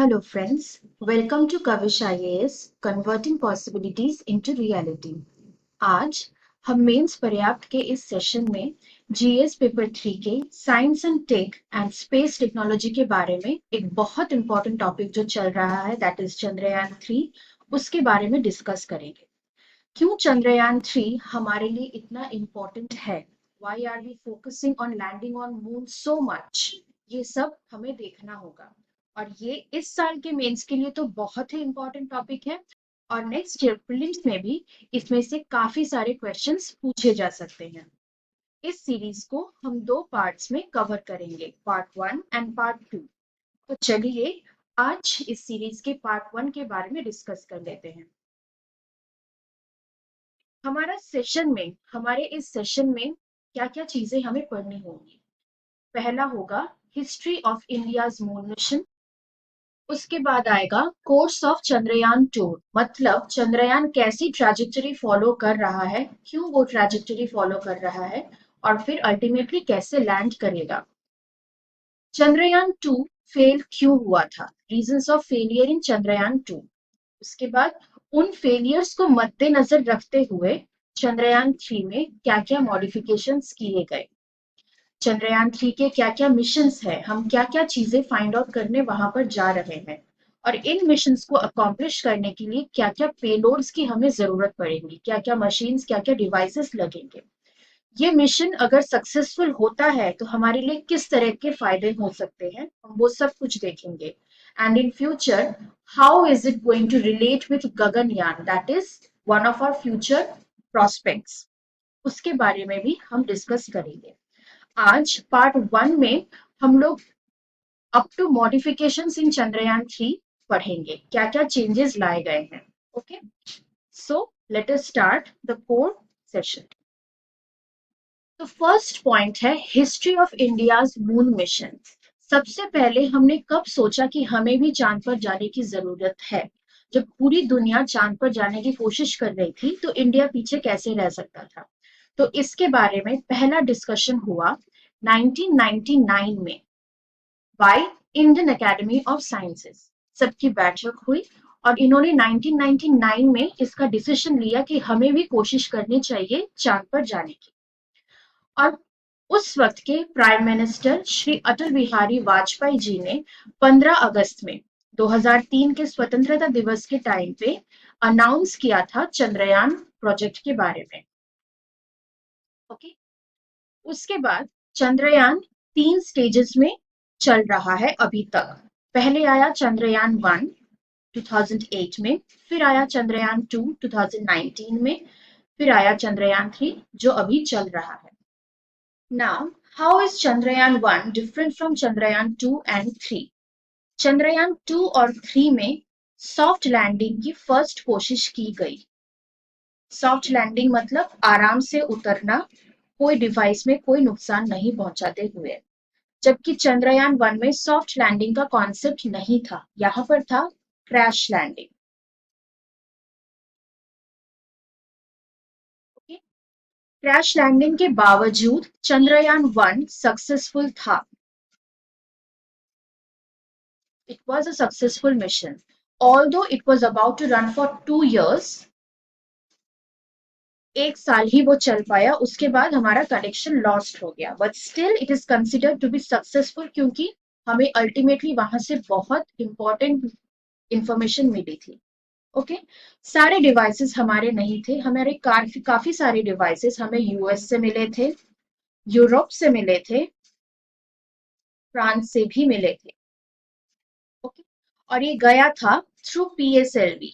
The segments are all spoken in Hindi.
Hello friends, welcome to Kavish IAS Converting Possibilities into Reality। आज हम मेंस पर्याप्त के इस सेशन में जीएस पेपर 3 के science and tech and space technology के बारे में एक बहुत इंपॉर्टेंट टॉपिक जो चल रहा है दैट इज चंद्रयान 3 उसके बारे में डिस्कस करेंगे। क्यों चंद्रयान 3 हमारे लिए इतना इंपॉर्टेंट है? Why are we focusing on landing on moon so much? ये सब हमें देखना होगा और ये इस साल के मेंस के लिए तो बहुत ही इंपॉर्टेंट टॉपिक है और नेक्स्ट ईयर प्रीलिम्स में भी इसमें से काफी सारे क्वेश्चंस पूछे जा सकते हैं। इस सीरीज को हम दो पार्ट्स में कवर करेंगे, पार्ट 1 एंड पार्ट 2। तो चलिए आज इस सीरीज के पार्ट 1 के बारे में डिस्कस कर लेते हैं। हमारे इस सेशन में क्या क्या चीजें हमें पढ़नी होंगी। पहला होगा history of India's moon mission. उसके बाद आएगा कोर्स ऑफ चंद्रयान 2, मतलब चंद्रयान कैसी ट्रैजेक्टरी फॉलो कर रहा है, क्यों वो ट्रैजेक्टरी फॉलो कर रहा है और फिर अल्टीमेटली कैसे लैंड करेगा। चंद्रयान 2 फेल क्यों हुआ था, reasons of failure in Chandrayaan 2। उसके बाद उन फेलियर्स को मद्देनजर रखते हुए चंद्रयान 3 में क्या क्या मॉडिफिकेशंस किए गए, चंद्रयान 3 के क्या क्या मिशंस है, हम क्या क्या चीजें फाइंड आउट करने वहां पर जा रहे हैं और इन मिशंस को अकॉम्प्लिश करने के लिए क्या क्या पेलोड्स की हमें जरूरत पड़ेगी, क्या क्या मशीन्स क्या क्या डिवाइसेस लगेंगे। ये मिशन अगर सक्सेसफुल होता है तो हमारे लिए किस तरह के फायदे हो सकते हैं, हम वो सब कुछ देखेंगे। And in future how is it going to relate with Gaganyaan, that is one of our future prospects, उसके बारे में भी हम डिस्कस करेंगे। आज पार्ट 1 में हम लोग up to modifications in Chandrayaan 3 पढ़ेंगे, क्या क्या चेंजेस लाए गए हैं। Okay, so let us start the core session. तो फर्स्ट पॉइंट है history of India's moon mission. सबसे पहले हमने कब सोचा कि हमें भी चांद पर जाने की जरूरत है? जब पूरी दुनिया चांद पर जाने की कोशिश कर रही थी तो इंडिया पीछे कैसे रह सकता था। तो इसके बारे में पहला डिस्कशन हुआ 1999 में by Indian academy of sciences. सबकी बैठक हुई और इन्होंने 1999 में इसका डिसीजन लिया कि हमें भी कोशिश करनी चाहिए चांद पर जाने की। और उस वक्त के प्राइम मिनिस्टर श्री अटल बिहारी वाजपेयी जी ने 15 अगस्त में 2003 के स्वतंत्रता दिवस के टाइम पे अनाउंस किया था चंद्रयान प्रोजेक्ट के बारे में। ओके, उसके बाद चंद्रयान 3 स्टेजेस में चल रहा है अभी तक। पहले आया चंद्रयान 1 2008 में, फिर आया चंद्रयान 2 2019 में, फिर आया चंद्रयान 3 जो अभी चल रहा है। Now, how is Chandrayaan 1 different from Chandrayaan 2 and 3? Chandrayaan 2 और 3 में सॉफ्ट लैंडिंग की फर्स्ट कोशिश की गई। सॉफ्ट लैंडिंग मतलब आराम से उतरना, कोई डिवाइस में कोई नुकसान नहीं पहुंचाते हुए। जबकि चंद्रयान 1 में सॉफ्ट लैंडिंग का कॉन्सेप्ट नहीं था, यहां पर था क्रैश लैंडिंग। क्रैश लैंडिंग के बावजूद चंद्रयान 1 सक्सेसफुल था। It was a successful mission. Although it was about to run for 2 years, एक साल ही वो चल पाया, उसके बाद हमारा कनेक्शन लॉस्ट हो गया, but still it is considered to be successful क्योंकि हमें अल्टीमेटली वहां से बहुत इंपॉर्टेंट इंफॉर्मेशन मिली थी। ओके, सारे डिवाइसेस हमारे नहीं थे, हमारे काफी सारे डिवाइसेस हमें यूएस से मिले थे, यूरोप से मिले थे, फ्रांस से भी मिले थे। ओके, और ये गया था थ्रू पीएसएलवी,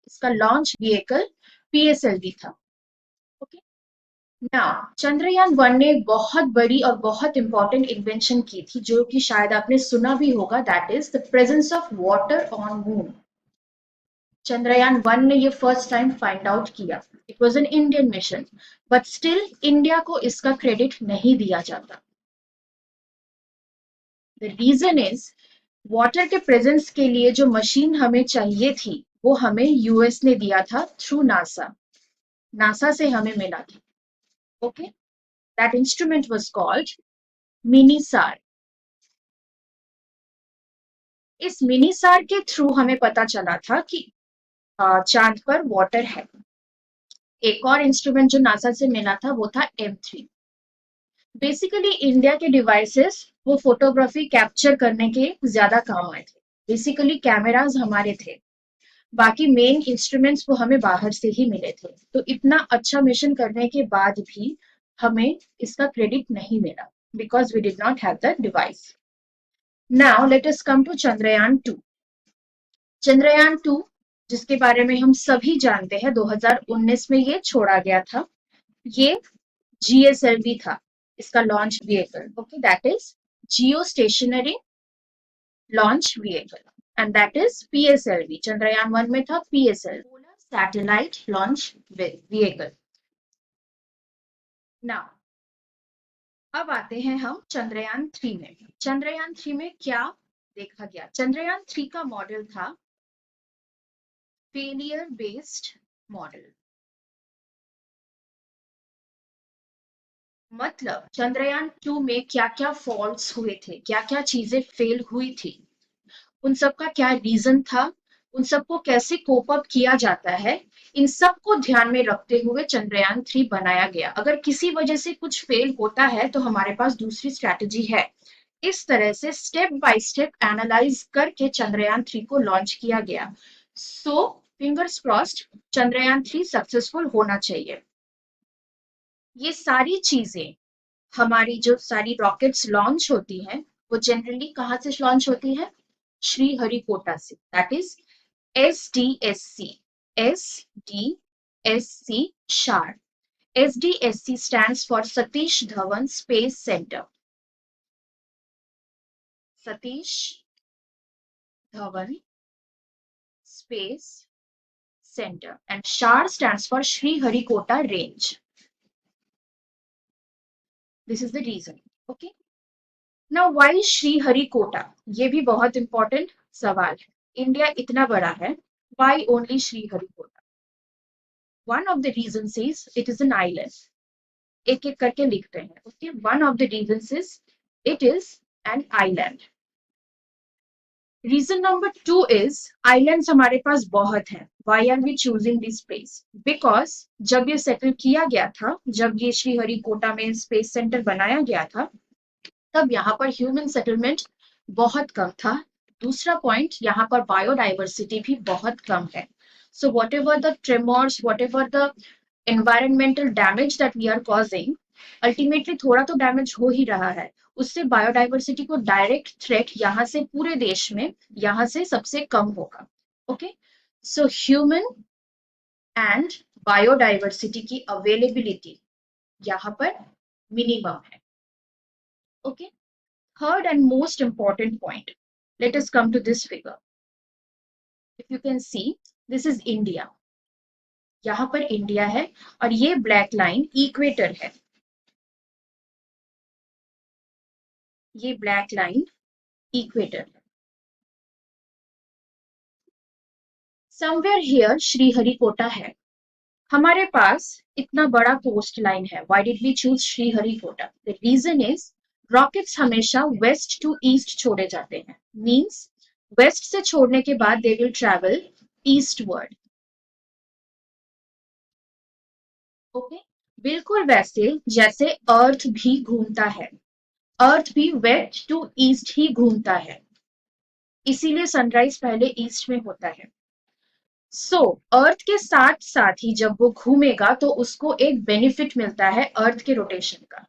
इसका लॉन्च व्हीकल पीएसएलवी था। ओके, नाउ चंद्रयान 1 ने बहुत बड़ी और बहुत इंपॉर्टेंट इन्वेंशन की थी जो कि शायद आपने सुना भी होगा, that is the presence of water on moon. Chandrayaan 1 ने ये फर्स्ट टाइम फाइंड आउट किया। It was an Indian mission, but still India को इसका क्रेडिट नहीं दिया जाता। द रीजन इज वाटर के प्रेजेंस के लिए जो मशीन हमें चाहिए थी वो हमें यूएस ने दिया था थ्रू नासा। नासा से हमें मिला था। Okay, that instrument was called MiniSAR. इस मिनीसार के थ्रू हमें पता चला था कि चांद पर वाटर है। एक और इंस्ट्रूमेंट जो नासा से मिला था वो था M3। बेसिकली इंडिया के डिवाइसेस वो फोटोग्राफी कैप्चर करने के ज्यादा काम आए थे। बेसिकली कैमराज हमारे थे, बाकी मेन इंस्ट्रूमेंट्स वो हमें बाहर से ही मिले थे। तो इतना अच्छा मिशन करने के बाद भी हमें इसका क्रेडिट नहीं मिला because we did not have the device. Now let us come to Chandrayaan 2। Chandrayaan 2 जिसके बारे में हम सभी जानते हैं 2019 में ये छोड़ा गया था। ये GSLV था, इसका launch vehicle. Okay, that is Jio stationery launch vehicle and that is PSLV। Chandrayaan 1 में था PSLV, polar satellite launch vehicle. Now अब आते हैं हम चंद्रयान 3 में। चंद्रयान 3 में क्या देखा गया? चंद्रयान 3 का मॉडल था फेलियर बेस्ड मॉडल। मतलब चंद्रयान 2 में क्या क्या फॉल्ट्स हुए थे, क्या क्या चीजें फेल हुई थी, उन सब का क्या रीजन था, उन सबको कैसे कोप अप किया जाता है, इन सबको ध्यान में रखते हुए चंद्रयान 3 बनाया गया। अगर किसी वजह से कुछ फेल होता है तो हमारे पास दूसरी स्ट्रैटेजी है। इस तरह से स्टेप बाय स्टेप एनालाइज करके चंद्रयान 3 को लॉन्च किया गया। So fingers crossed, Chandrayaan 3 successful होना चाहिए। ये सारी चीजें, हमारी जो सारी रॉकेट्स लॉन्च होती हैं वो जनरली कहाँ से लॉन्च होती है? श्रीहरिकोटा से, दैट इज SDSC। SDSC शार। SDSC stands for Satish Dhawan space centre. Satish Dhawan space centre and SHAR stands for Sriharikota Range. This is the reason. Okay. Now why Sriharikota? ये भी बहुत इंपॉर्टेंट सवाल है। इंडिया इतना बड़ा है, why only Sriharikota? One of the reasons is it is an island. एक एक करके लिखते हैं। Okay, one of the reasons is it is an island. Reason number 2 is islands हमारे पास बहुत हैं. Why are we choosing this place? Because जब ये सेटल किया गया था, जब ये श्रीहरिकोटा में स्पेस सेंटर बनाया गया था, तब यहाँ पर ह्यूमन सेटलमेंट बहुत कम था। दूसरा पॉइंट, यहाँ पर बायोडाइवर्सिटी भी बहुत कम है। So whatever the tremors, whatever the environmental damage that we are causing, ultimately थोड़ा तो डैमेज हो ही रहा है। उससे बायोडाइवर्सिटी को डायरेक्ट थ्रेट यहाँ से पूरे देश में यहाँ से सबसे कम होगा। Okay, so human and biodiversity की अवेलेबिलिटी यहाँ पर मिनिमम है। Okay, third and most important point, let us come to this figure. If you can see, this is India. यहाँ पर इंडिया है और ये ब्लैक लाइन इक्वेटर है। ये ब्लैक लाइन इक्वेटर है। समवेयर हियर श्रीहरिकोटा है। हमारे पास इतना बड़ा कोस्ट लाइन है। Why did we choose Sriharikota? The reason is rockets हमेशा वेस्ट टू ईस्ट छोड़े जाते हैं। मीन्स वेस्ट से छोड़ने के बाद they will travel eastward. Okay, बिल्कुल वैसे जैसे अर्थ भी घूमता है। अर्थ भी वेस्ट टू ईस्ट ही घूमता है, इसीलिए सनराइज पहले ईस्ट में होता है। सो अर्थ के साथ साथ ही जब वो घूमेगा तो उसको एक बेनिफिट मिलता है अर्थ के रोटेशन का।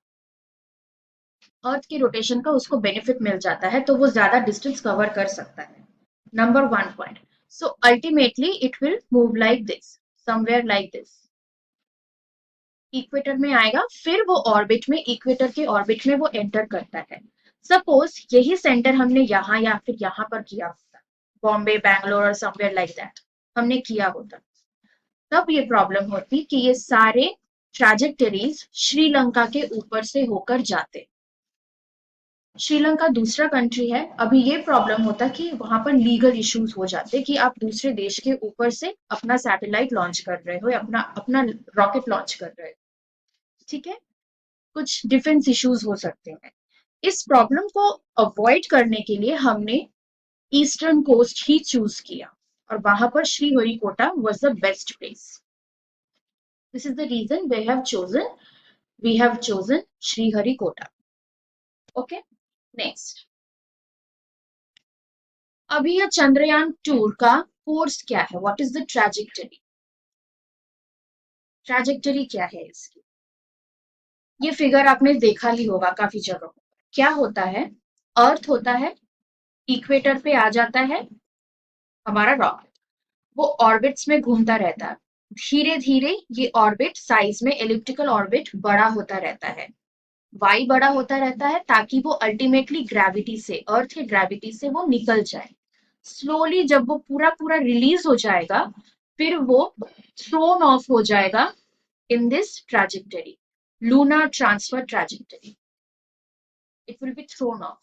अर्थ के रोटेशन का उसको बेनिफिट मिल जाता है, तो वो ज्यादा डिस्टेंस कवर कर सकता है। Number 1 point. So ultimately it will move like this, somewhere like this. Equator में आएगा, फिर वो ऑर्बिट में, इक्वेटर के ऑर्बिट में वो एंटर करता है। सपोज यही सेंटर हमने यहाँ या फिर यहाँ पर किया होता, बॉम्बे, बैंगलोर और समवेयर लाइक दैट हमने किया होता, तब ये प्रॉब्लम होती कि ये सारे ट्रैजेक्टरीज श्रीलंका के ऊपर से होकर जाते। श्रीलंका दूसरा कंट्री है, अभी ये प्रॉब्लम होता कि वहां पर लीगल इश्यूज हो जाते कि आप दूसरे देश के ऊपर से अपना सैटेलाइट लॉन्च कर रहे हो या अपना अपना रॉकेट लॉन्च कर रहे हो। ठीक है, कुछ डिफेंस इश्यूज हो सकते हैं। इस प्रॉब्लम को अवॉइड करने के लिए हमने ईस्टर्न कोस्ट ही चूज किया और वहां पर Sriharikota was the best place. This is the reason we have chosen Sriharikota. Okay, next. अभी यह चंद्रयान टूर का कोर्स क्या है? What is the trajectory? Trajectory क्या है इसकी? ये फिगर आपने देखा ही होगा काफी जगह. क्या होता है? अर्थ होता है, इक्वेटर पे आ जाता है हमारा रॉकेट, वो ऑर्बिट्स में घूमता रहता है. धीरे धीरे ये ऑर्बिट साइज में एलिप्टिकल ऑर्बिट बड़ा होता रहता है. वाई बड़ा होता रहता है ताकि वो अल्टीमेटली ग्रेविटी से, अर्थ के ग्रेविटी से वो निकल जाए. स्लोली जब वो पूरा पूरा रिलीज हो जाएगा, फिर वो थ्रोन ऑफ हो जाएगा in this trajectory, lunar transfer trajectory. It will be thrown of.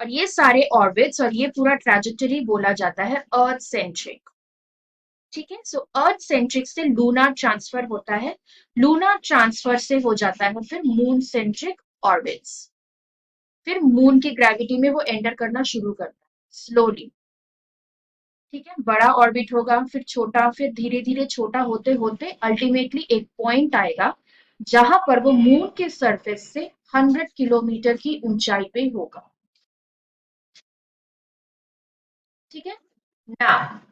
और ये सारे ऑर्बिट्स और ये पूरा ट्रैजेक्टरी बोला जाता है अर्थ सेंट्रिक. ठीक है, सो अर्थ सेंट्रिक से लूनार ट्रांसफर होता है, लूनार ट्रांसफर से हो जाता है फिर मून सेंट्रिक ऑर्बिट्स. फिर मून की ग्रेविटी में वो एंटर करना शुरू करता है स्लोली. ठीक है, बड़ा ऑर्बिट होगा, फिर छोटा, फिर धीरे धीरे छोटा होते होते अल्टीमेटली एक पॉइंट आएगा जहां पर वो मून के सरफेस से 100 किलोमीटर की ऊंचाई पे होगा. ठीक है ना.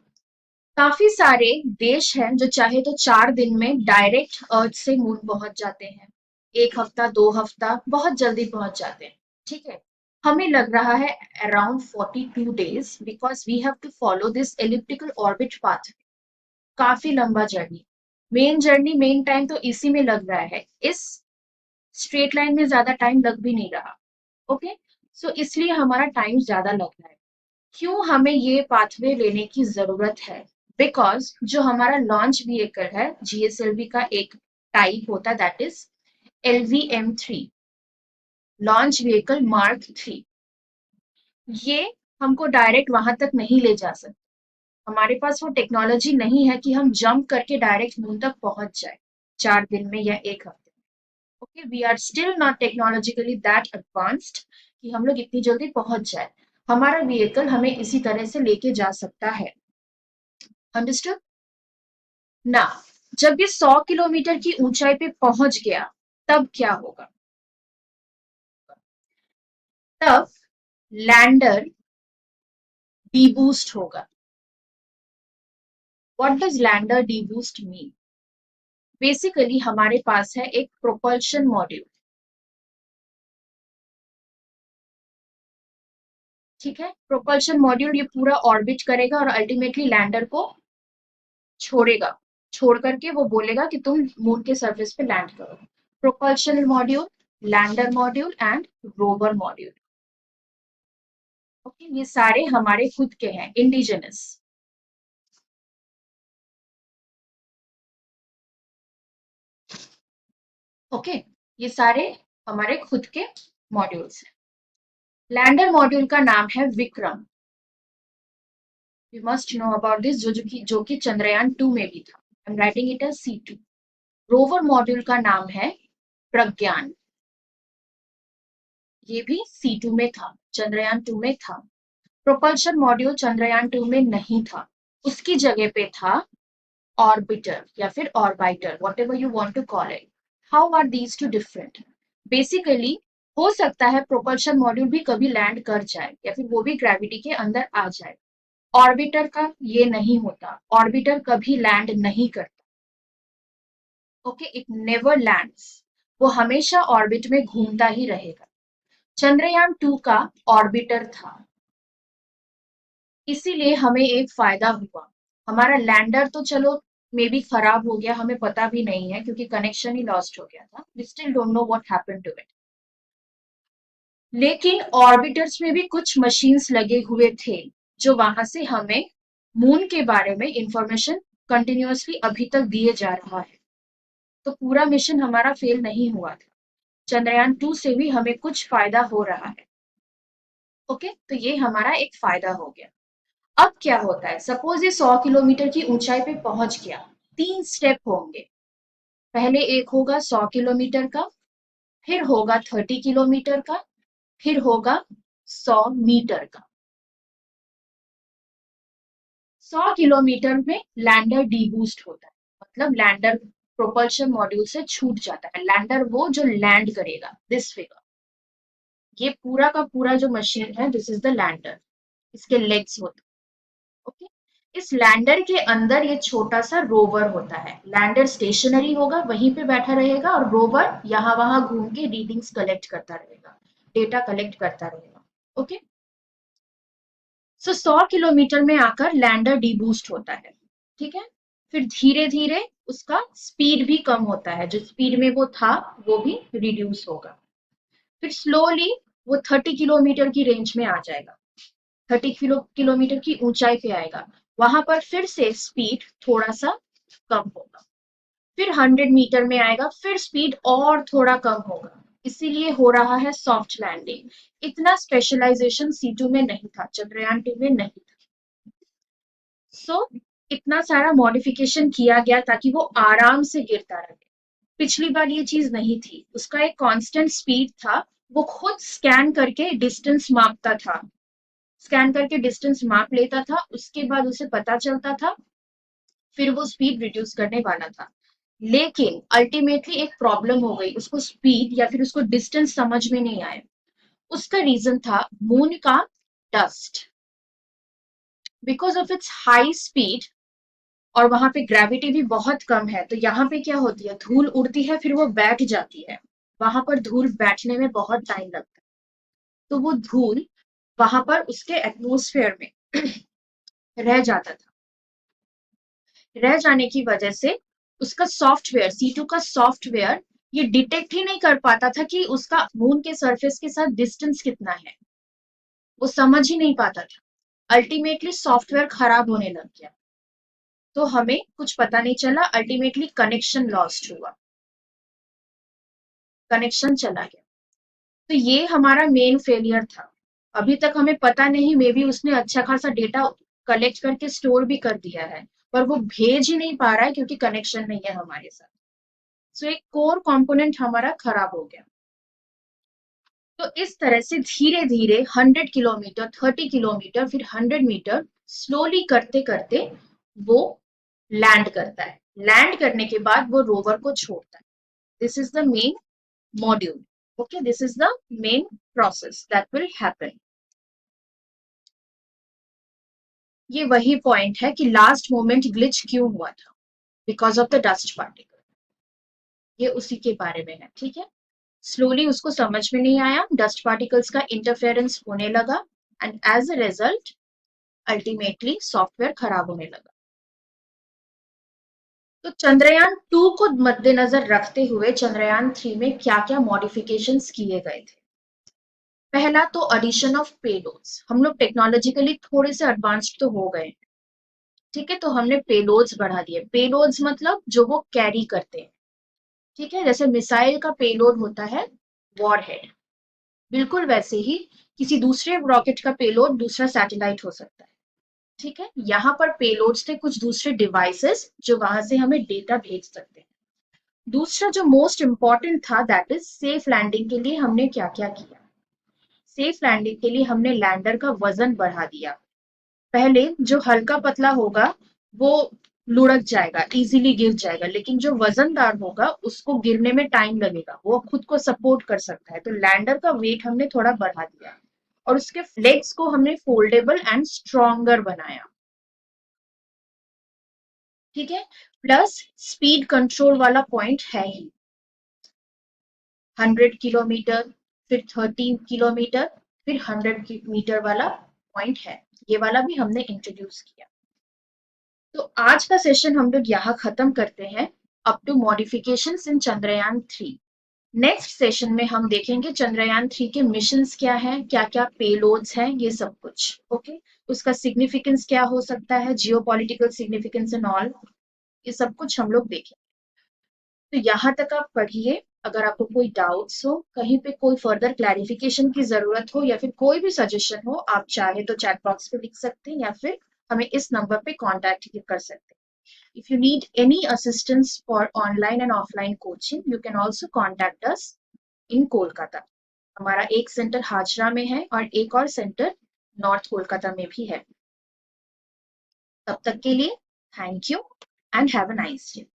काफी सारे देश हैं जो चाहे तो 4 दिन में डायरेक्ट अर्थ से मून पहुंच जाते हैं. 1 हफ्ता, 2 हफ्ता, बहुत जल्दी पहुंच जाते हैं. ठीक है, हमें लग रहा है around 42 days because we have to follow this elliptical orbit path. काफी लंबा जर्नी. मेन टाइम तो इसी में लग रहा है. इस स्ट्रेट लाइन में ज्यादा टाइम लग भी नहीं रहा. ओके, सो इसलिए हमारा टाइम ज्यादा लग रहा है. क्यों हमें ये पाथवे लेने की जरूरत है? बिकॉज जो हमारा लॉन्च व्हीकल है जीएसएलवी का एक टाइप होता है, that is LVM-3, launch vehicle mark 3. ये हमको डायरेक्ट वहां तक नहीं ले जा सकते. हमारे पास वो टेक्नोलॉजी नहीं है कि हम जंप करके डायरेक्ट मून तक पहुंच जाए 4 दिन में या 1 हफ्ते में. Okay, we are still not technologically that advanced कि हम लोग इतनी जल्दी पहुंच जाए. हमारा व्हीकल हमें इसी तरह से लेके जा सकता है. अंडरस्टूड ना. जब ये 100 किलोमीटर की ऊंचाई पे पहुंच गया तब क्या होगा? तब लैंडर डीबूस्ट होगा. What does lander deboost mean? Basically हमारे पास है एक प्रोपल्शन मॉड्यूल. ठीक है, प्रोपल्शन मॉड्यूल ये पूरा ऑर्बिट करेगा और अल्टीमेटली लैंडर को छोड़ेगा. छोड़ करके वो बोलेगा कि तुम मून के सरफेस पे लैंड करो. Propulsion module, lander module and rover module. Okay, ये सारे हमारे खुद के हैं, इंडिजिनस. ओके, ये सारे हमारे खुद के मॉड्यूल्स हैं. लैंडर मॉड्यूल का नाम है Vikram. You must know about this, जो कि चंद्रयान 2 में भी था. I am writing it as C2. Rover module का नाम है प्रज्ञान. ये भी C2 में था, चंद्रयान 2 में था. प्रोपल्शन मॉड्यूल चंद्रयान 2 में नहीं था. उसकी जगह पे था ऑर्बिटर या फिर orbiter, whatever you want to call it. How are these two different? Basically हो सकता है प्रोपल्शन मॉड्यूल भी कभी लैंड कर जाए या फिर वो भी ग्रेविटी के अंदर आ जाए. ऑर्बिटर का ये नहीं होता. ऑर्बिटर कभी लैंड नहीं करता. Okay, it never lands. वो हमेशा ऑर्बिट में घूमता ही रहेगा. चंद्रयान 2 का ऑर्बिटर था. इसीलिए हमें एक फायदा हुआ. हमारा लैंडर तो चलो मे बी खराब हो गया, हमें पता भी नहीं है क्योंकि कनेक्शन ही लॉस्ट हो गया था. We still don't know what happened to it. लेकिन ऑर्बिटर्स में भी कुछ मशीन्स लगे हुए थे जो वहां से हमें मून के बारे में इंफॉर्मेशन कंटिन्यूअसली अभी तक दिए जा रहा है. तो पूरा मिशन हमारा फेल नहीं हुआ था. चंद्रयान 2 से भी हमें कुछ फायदा हो रहा है. ओके, तो ये हमारा एक फायदा हो गया. अब क्या होता है? सपोज ये 100 किलोमीटर की ऊंचाई पे पहुंच गया. 3 स्टेप होंगे. पहले एक होगा 100 किलोमीटर का, फिर होगा 30 किलोमीटर का, फिर होगा 100 मीटर का. 100 किलोमीटर में लैंडर डीबूस्ट होता है, मतलब लैंडर प्रोपल्शन मॉड्यूल से छूट जाता है। लैंडर वो जो लैंड करेगा, दिस फिगर, ये पूरा का पूरा जो मशीन है, दिस इज द लैंडर, इसके लेग्स होते हैं। ओके, इस लैंडर के अंदर ये छोटा सा रोवर होता है। लैंडर स्टेशनरी होगा, वहीं पे बैठा रहेगा, और रोवर यहाँ वहां घूम के रीडिंग्स कलेक्ट करता रहेगा, डेटा कलेक्ट करता रहेगा। ओके, सो 100 किलोमीटर में आकर लैंडर डीबूस्ट होता है। ठीक है, फिर धीरे धीरे उसका स्पीड भी कम होता है, जो स्पीड में वो था वो भी रिड्यूस होगा। फिर स्लोली वो 30 किलोमीटर की रेंज में आ जाएगा, 30 किलोमीटर की ऊंचाई पे आएगा। वहां पर फिर से स्पीड थोड़ा सा कम होगा। फिर 100 मीटर में आएगा, फिर स्पीड और थोड़ा कम होगा। इसीलिए हो रहा है सॉफ्ट लैंडिंग। इतना स्पेशलाइजेशन C2 में नहीं था, चंद्रयान 2 में नहीं था। सो इतना सारा मॉडिफिकेशन किया गया ताकि वो आराम से गिरता रहे। पिछली बार ये चीज नहीं थी, उसका एक कांस्टेंट स्पीड था, वो खुद स्कैन करके डिस्टेंस मापता था, स्कैन करके डिस्टेंस माप लेता था, उसके बाद उसे पता चलता था, फिर वो स्पीड रिड्यूस करने वाला था। लेकिन अल्टीमेटली एक प्रॉब्लम हो गई, उसको स्पीड या फिर उसको डिस्टेंस समझ में नहीं आया। उसका रीजन था मून का dust. Because of its high speed और वहां पे ग्रेविटी भी बहुत कम है, तो यहाँ पे क्या होती है, धूल उड़ती है, फिर वो बैठ जाती है। वहां पर धूल बैठने में बहुत टाइम लगता है, तो वो धूल वहां पर उसके एटमोस्फेयर में रह जाता था। रह जाने की वजह से उसका सॉफ्टवेयर, C2 का सॉफ्टवेयर ये डिटेक्ट ही नहीं कर पाता था कि उसका मून के सरफेस के साथ डिस्टेंस कितना है, वो समझ ही नहीं पाता था। अल्टीमेटली सॉफ्टवेयर खराब होने लग गया, तो हमें कुछ पता नहीं चला, अल्टीमेटली कनेक्शन लॉस्ट हुआ, कनेक्शन चला गया। तो ये हमारा मेन फेलियर था। अभी तक हमें पता नहीं, मे बी उसने अच्छा खासा डेटा कलेक्ट करके स्टोर भी कर दिया है, पर वो भेज ही नहीं पा रहा है क्योंकि कनेक्शन नहीं है हमारे साथ। सो एक कोर कंपोनेंट हमारा खराब हो गया। तो इस तरह से धीरे धीरे 100 किलोमीटर, 30 किलोमीटर, फिर 100 मीटर स्लोली करते करते वो लैंड करता है। लैंड करने के बाद वो रोवर को छोड़ता है। This is the main module. Okay, this is the main process that will happen. ये वही पॉइंट है कि लास्ट मोमेंट ग्लिच क्यों हुआ था, because of the dust particle. ये उसी के बारे में है। ठीक है, स्लोली उसको समझ में नहीं आया, डस्ट पार्टिकल्स का इंटरफेरेंस होने लगा, and as a result ultimately software खराब होने लगा। तो चंद्रयान 2 को मद्देनजर रखते हुए चंद्रयान 3 में क्या क्या मॉडिफिकेशंस किए गए थे। पहला तो एडिशन ऑफ पेलोड्स। हम लोग टेक्नोलॉजिकली थोड़े से एडवांस्ड तो हो गए, ठीक है, तो हमने पेलोड्स बढ़ा दिए। पेलोड्स मतलब जो वो कैरी करते हैं। ठीक है, जैसे मिसाइल का पेलोड होता है वॉरहेड, बिल्कुल वैसे ही किसी दूसरे रॉकेट का पेलोड दूसरा सैटेलाइट हो सकता है। ठीक है, यहाँ पर पेलोड्स थे कुछ दूसरे डिवाइसेस जो वहां से हमें डेटा भेज सकते हैं। दूसरा जो मोस्ट इंपॉर्टेंट था, दैट इज सेफ लैंडिंग के लिए हमने क्या क्या किया। सेफ लैंडिंग के लिए हमने लैंडर का वजन बढ़ा दिया। पहले जो हल्का पतला होगा वो लुढ़क जाएगा, इजीली गिर जाएगा, लेकिन जो वजनदार होगा उसको गिरने में टाइम लगेगा, वो खुद को सपोर्ट कर सकता है। तो लैंडर का वेट हमने थोड़ा बढ़ा दिया, और उसके लेग्स को हमने फोल्डेबल एंड स्ट्रॉन्गर बनाया। ठीक है, प्लस स्पीड कंट्रोल वाला पॉइंट है ही। 100 किलोमीटर, फिर 30 किलोमीटर, फिर 100 मीटर वाला पॉइंट है, ये वाला भी हमने इंट्रोड्यूस किया। तो आज का सेशन हम लोग यहाँ खत्म करते हैं, up to modifications in Chandrayaan 3। Next session में हम देखेंगे चंद्रयान 3 के मिशंस क्या हैं, क्या क्या पेलोड्स हैं, ये सब कुछ। ओके, उसका सिग्निफिकेंस क्या हो सकता है, जियोपॉलिटिकल सिग्निफिकेंस एंड ऑल, ये सब कुछ हम लोग देखें। तो यहाँ तक आप पढ़िए। अगर आपको कोई डाउट्स हो, कहीं पे कोई फर्दर क्लैरिफिकेशन की जरूरत हो, या फिर कोई भी सजेशन हो, आप चाहे तो चैट बॉक्स पे लिख सकते हैं, या फिर हमें इस नंबर पे कांटेक्ट कर सकते हैं। If you need any assistance for online and offline coaching, you can also contact us in Kolkata. हमारा एक सेंटर हाजरा में है और एक और सेंटर नॉर्थ कोलकाता में भी है। तब तक के लिए thank you and have a nice day.